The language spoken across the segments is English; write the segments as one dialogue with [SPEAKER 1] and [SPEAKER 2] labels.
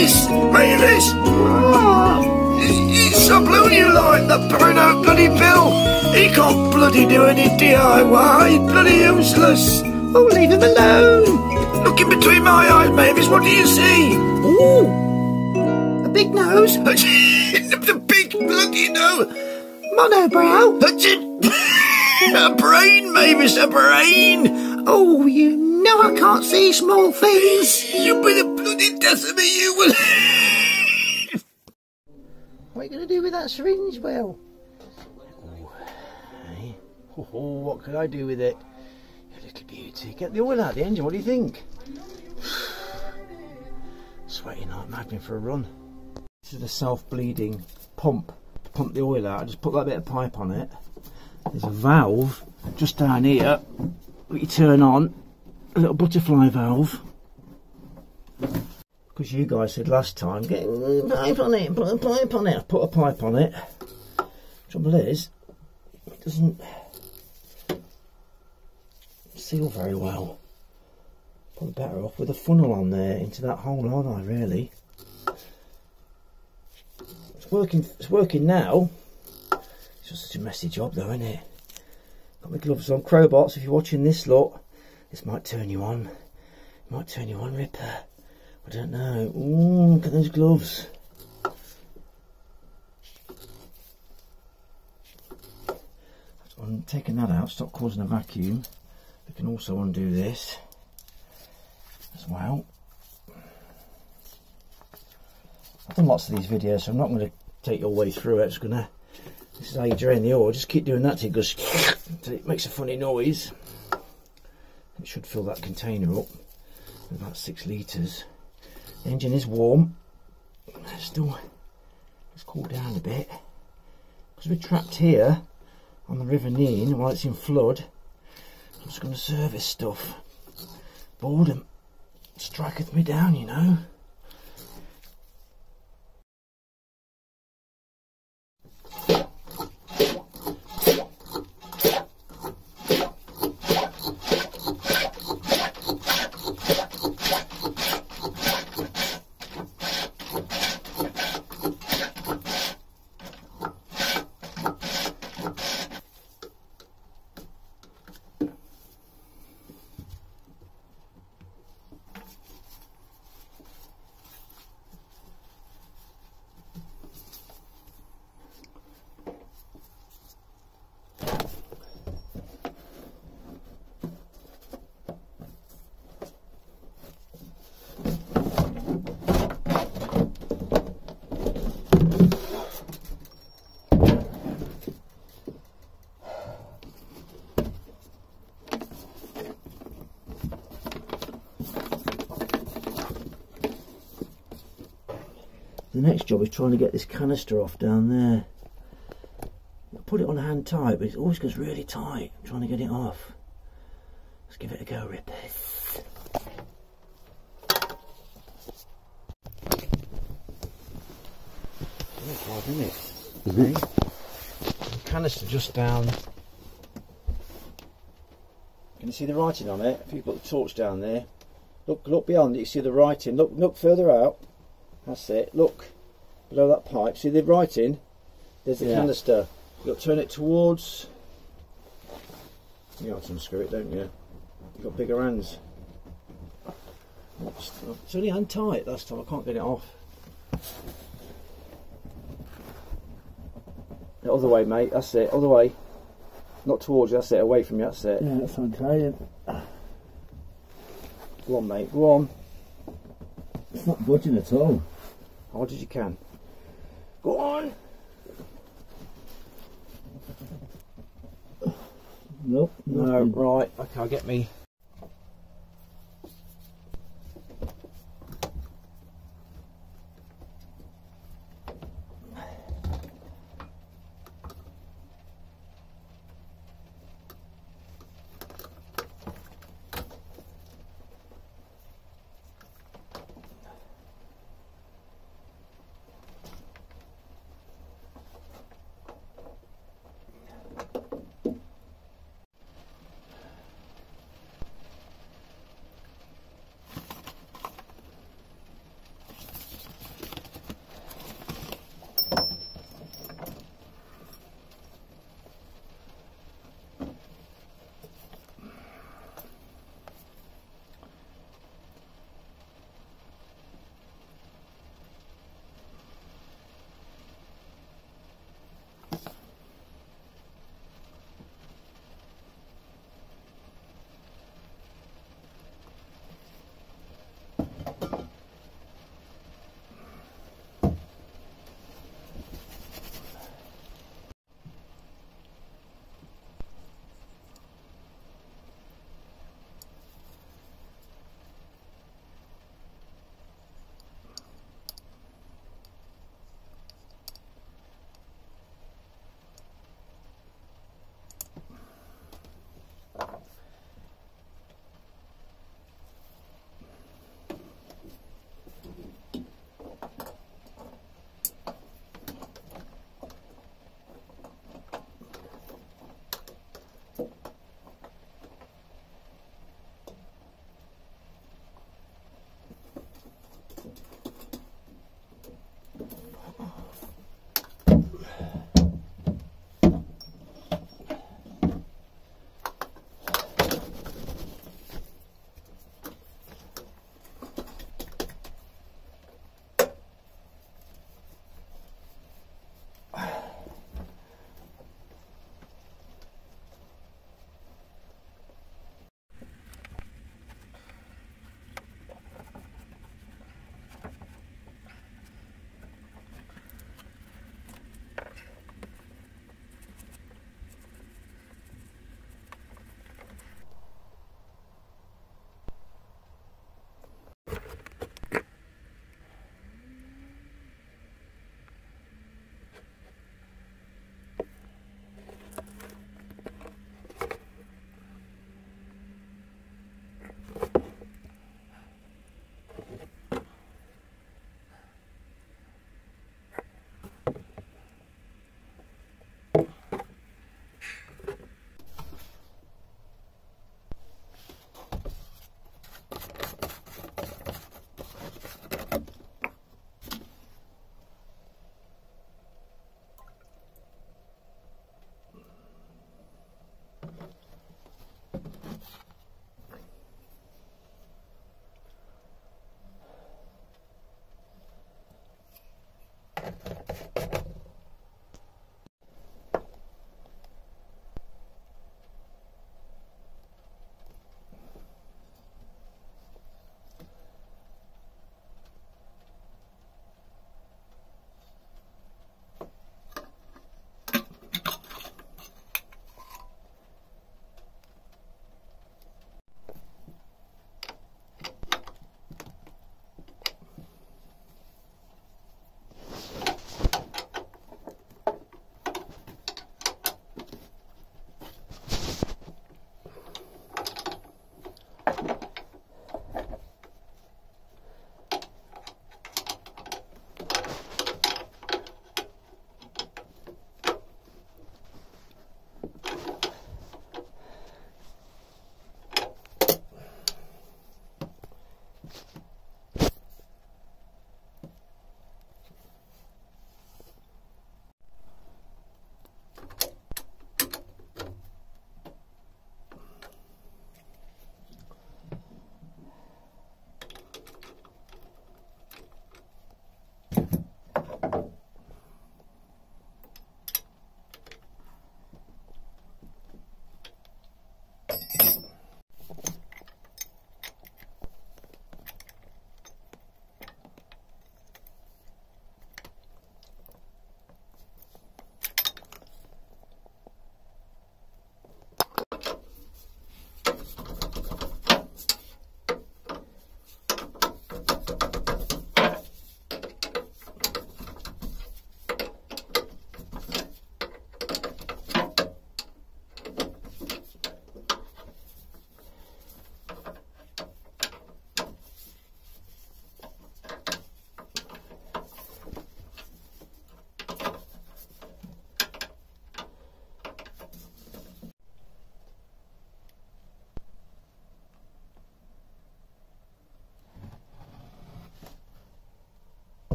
[SPEAKER 1] Mavis! It's a blue you like, the Bruno bloody Bill. He can't bloody do any DIY, bloody useless. Oh, leave him alone. Look in between my eyes, Mavis, what do you see? Ooh, a big nose. The big bloody nose. Monobrow. A brain, Mavis, a brain. Oh, you know I can't see small things. You'll be the bloody death of me, you will. What are you going to do with that syringe, Will? Oh, hey. Oh, what could I do with it? You little beauty. Get the oil out of the engine, what do you think? Sweating like mad, been for a run. This is a self-bleeding pump to pump the oil out. I just put that bit of pipe on it. There's a valve just down here that you turn on, a little butterfly valve. Because you guys said last time, get a pipe on it, put a pipe on it. I put a pipe on it. Trouble is, it doesn't seal very well. Probably better off with a funnel on there into that hole, aren't I, really? It's working now. It's just such a messy job though, isn't it? Got my gloves on. Crowbots, if you're watching this lot, this might turn you on. It might turn you on, Ripper. I don't know. Ooh, look at those gloves. I'm taking that out, stop causing a vacuum. We can also undo this as well. I've done lots of these videos, so I'm not going to take you all the way through it. It's gonna. This is how you drain the oil. Just keep doing that till it goes. Till it makes a funny noise. It should fill that container up with about 6 litres. The engine is warm. Still, it's cooled down a bit because we're trapped here on the River Nene while it's in flood. I'm just going to service stuff. Boredom striketh me down, you know. The next job is trying to get this canister off down there. I put it on hand tight, but it always goes really tight. I'm trying to get it off. Let's give it a go, Ripper. 5 minutes. Okay. The canister just down. Can you see the writing on it? If you put the torch down there, look beyond it. You see the writing. Look further out. That's it. Look below that pipe. See the writing? There's the canister. You've got to turn it towards. You have to unscrew it, don't you? You've got bigger hands. It's only hand tight last time. I can't get it off. The other way, mate. That's it. Other way. Not towards you. That's it. Away from you. That's it.
[SPEAKER 2] Yeah, that's what I'm trying.
[SPEAKER 1] Go on, mate. Go on.
[SPEAKER 2] It's not budging at all.
[SPEAKER 1] Hard as you can. Go on.
[SPEAKER 2] Nope.
[SPEAKER 1] No, right. Okay, I'll get me.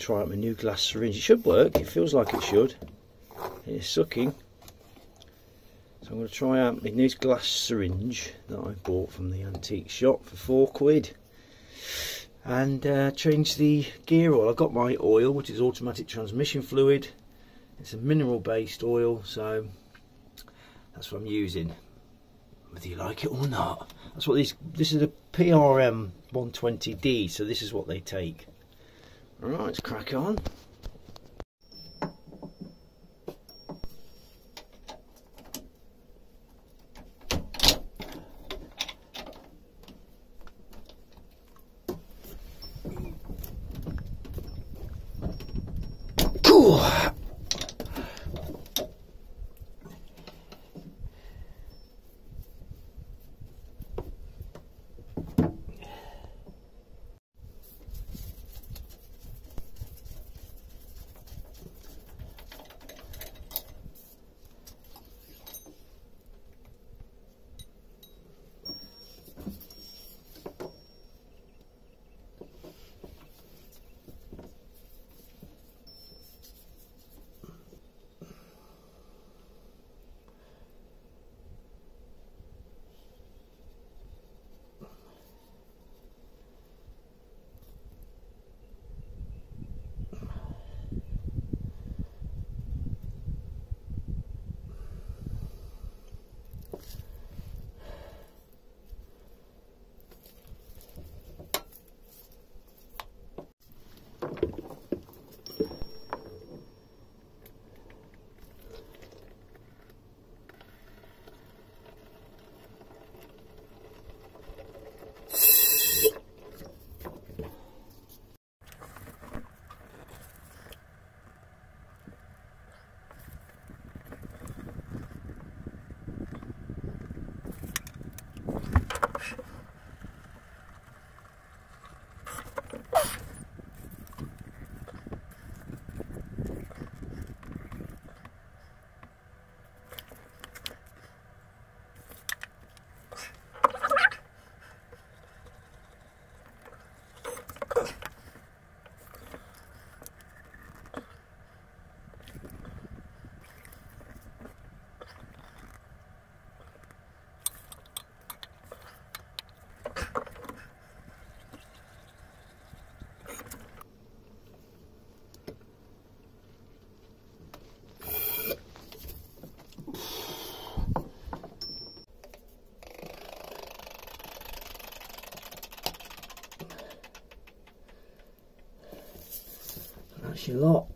[SPEAKER 1] try out my new glass syringe. It should work, it feels like it should. It's sucking. So I'm going to try out my new glass syringe that I bought from the antique shop for £4. And change the gear oil. I've got my oil, which is automatic transmission fluid. It's a mineral based oil, so that's what I'm using, whether you like it or not. That's what this is a PRM 120D, so this is what they take. Alright, let's crack on. Cool. That's your lot.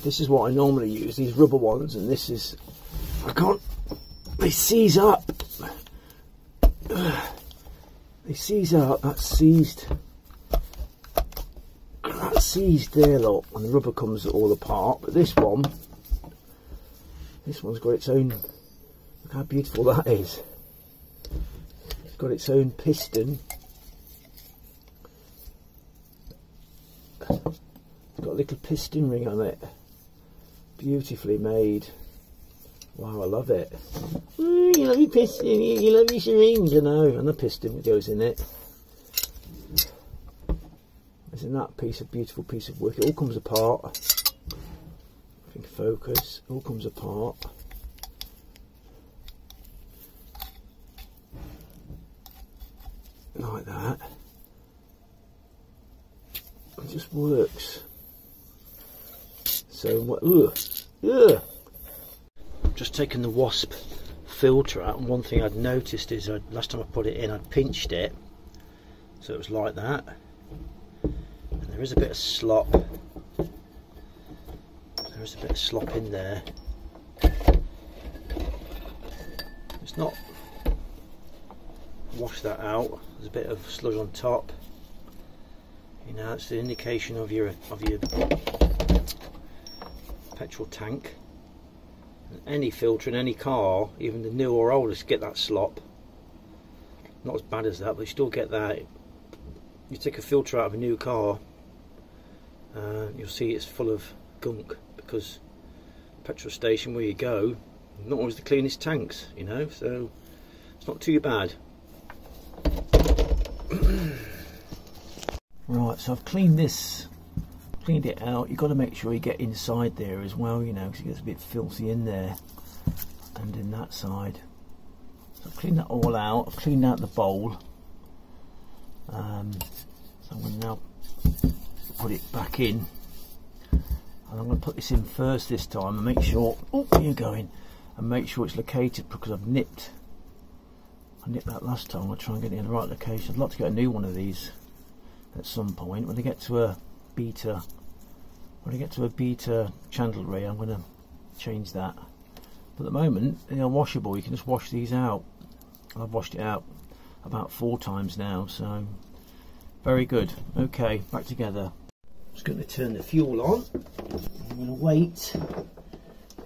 [SPEAKER 1] This is what I normally use, these rubber ones, and this is, I can't, they seize up. They seize up, that's seized. That's seized there, look, and the rubber comes all apart. But this one's got its own, look how beautiful that is. It's got its own piston. It's got a little piston ring on it. Beautifully made. Wow, I love it. Ooh, you love your piston, you love your syringe, I know, and the piston that goes in it. Isn't that beautiful piece of work? It all comes apart. I think focus, all comes apart. Like that. It just works. So, just taken the wasp filter out, and one thing I'd noticed is last time I put it in, I'd pinched it, so it was like that. And there is a bit of slop. There is a bit of slop in there. It's not. Wash that out. There's a bit of sludge on top. You know, it's the indication of your petrol tank. Any filter in any car, even the new or oldest, get that slop. Not as bad as that, but you still get that. You take a filter out of a new car, you'll see it's full of gunk, because petrol station where you go, not always the cleanest tanks, you know, so it's not too bad. Right, so I've cleaned it out. You've got to make sure you get inside there as well, you know, because it gets a bit filthy in there and in that side. So I've cleaned that all out. I've cleaned out the bowl. So I'm going to now put it back in, and I'm going to put this in first this time and make sure, oh, you're going, and make sure it's located, because I nipped that last time. I'll try and get it in the right location. I'd like to get a new one of these at some point when I get to a beta. When I get to a beta chandlery, I'm going to change that. But at the moment, they're washable. You can just wash these out. I've washed it out about 4 times now, so very good. Okay, back together. I'm just going to turn the fuel on. I'm going to wait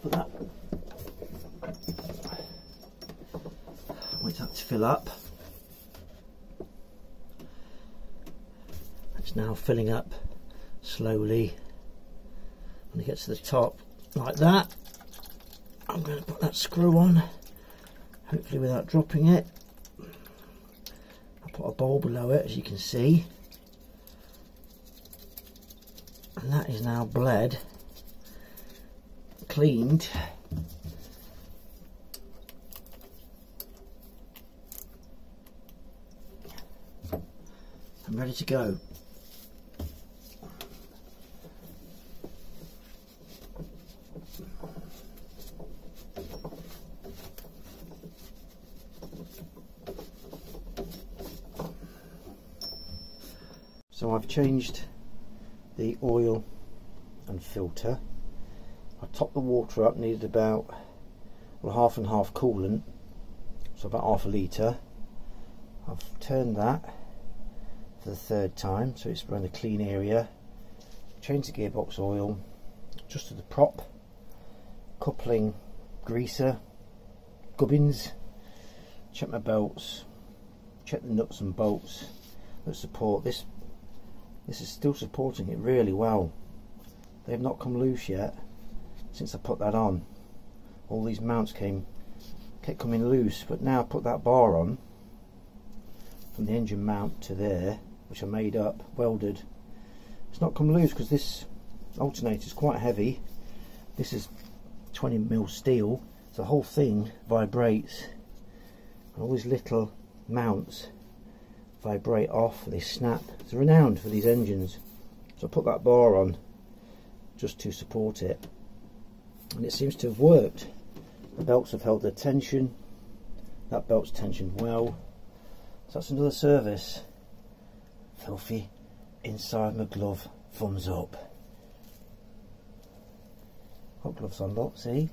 [SPEAKER 1] for that. Wait for that to fill up. It's now filling up slowly. When it gets to the top, like that, I'm going to put that screw on, hopefully without dropping it. I'll put a bowl below it, as you can see, and that is now bled, cleaned. I'm ready to go. So I've changed the oil and filter. I topped the water up, needed about, well, half and half coolant, so about half a litre. I've turned that for the 3rd time, so it's around a clean area. Changed the gearbox oil, adjusted the prop, coupling greaser, gubbins, check my belts, check the nuts and bolts that support this. This is still supporting it really well. They've not come loose yet since I put that on. All these mounts kept coming loose, but now I put that bar on from the engine mount to there, which I made up, welded. It's not come loose because this alternator is quite heavy. This is 20mm steel, so the whole thing vibrates, and all these little mounts vibrate off, they snap. It's renowned for these engines. So I put that bar on just to support it, and it seems to have worked. The belts have held their tension, that belt's tensioned well, so that's another service. Filthy inside my glove, thumbs up. Hot gloves on, look, see?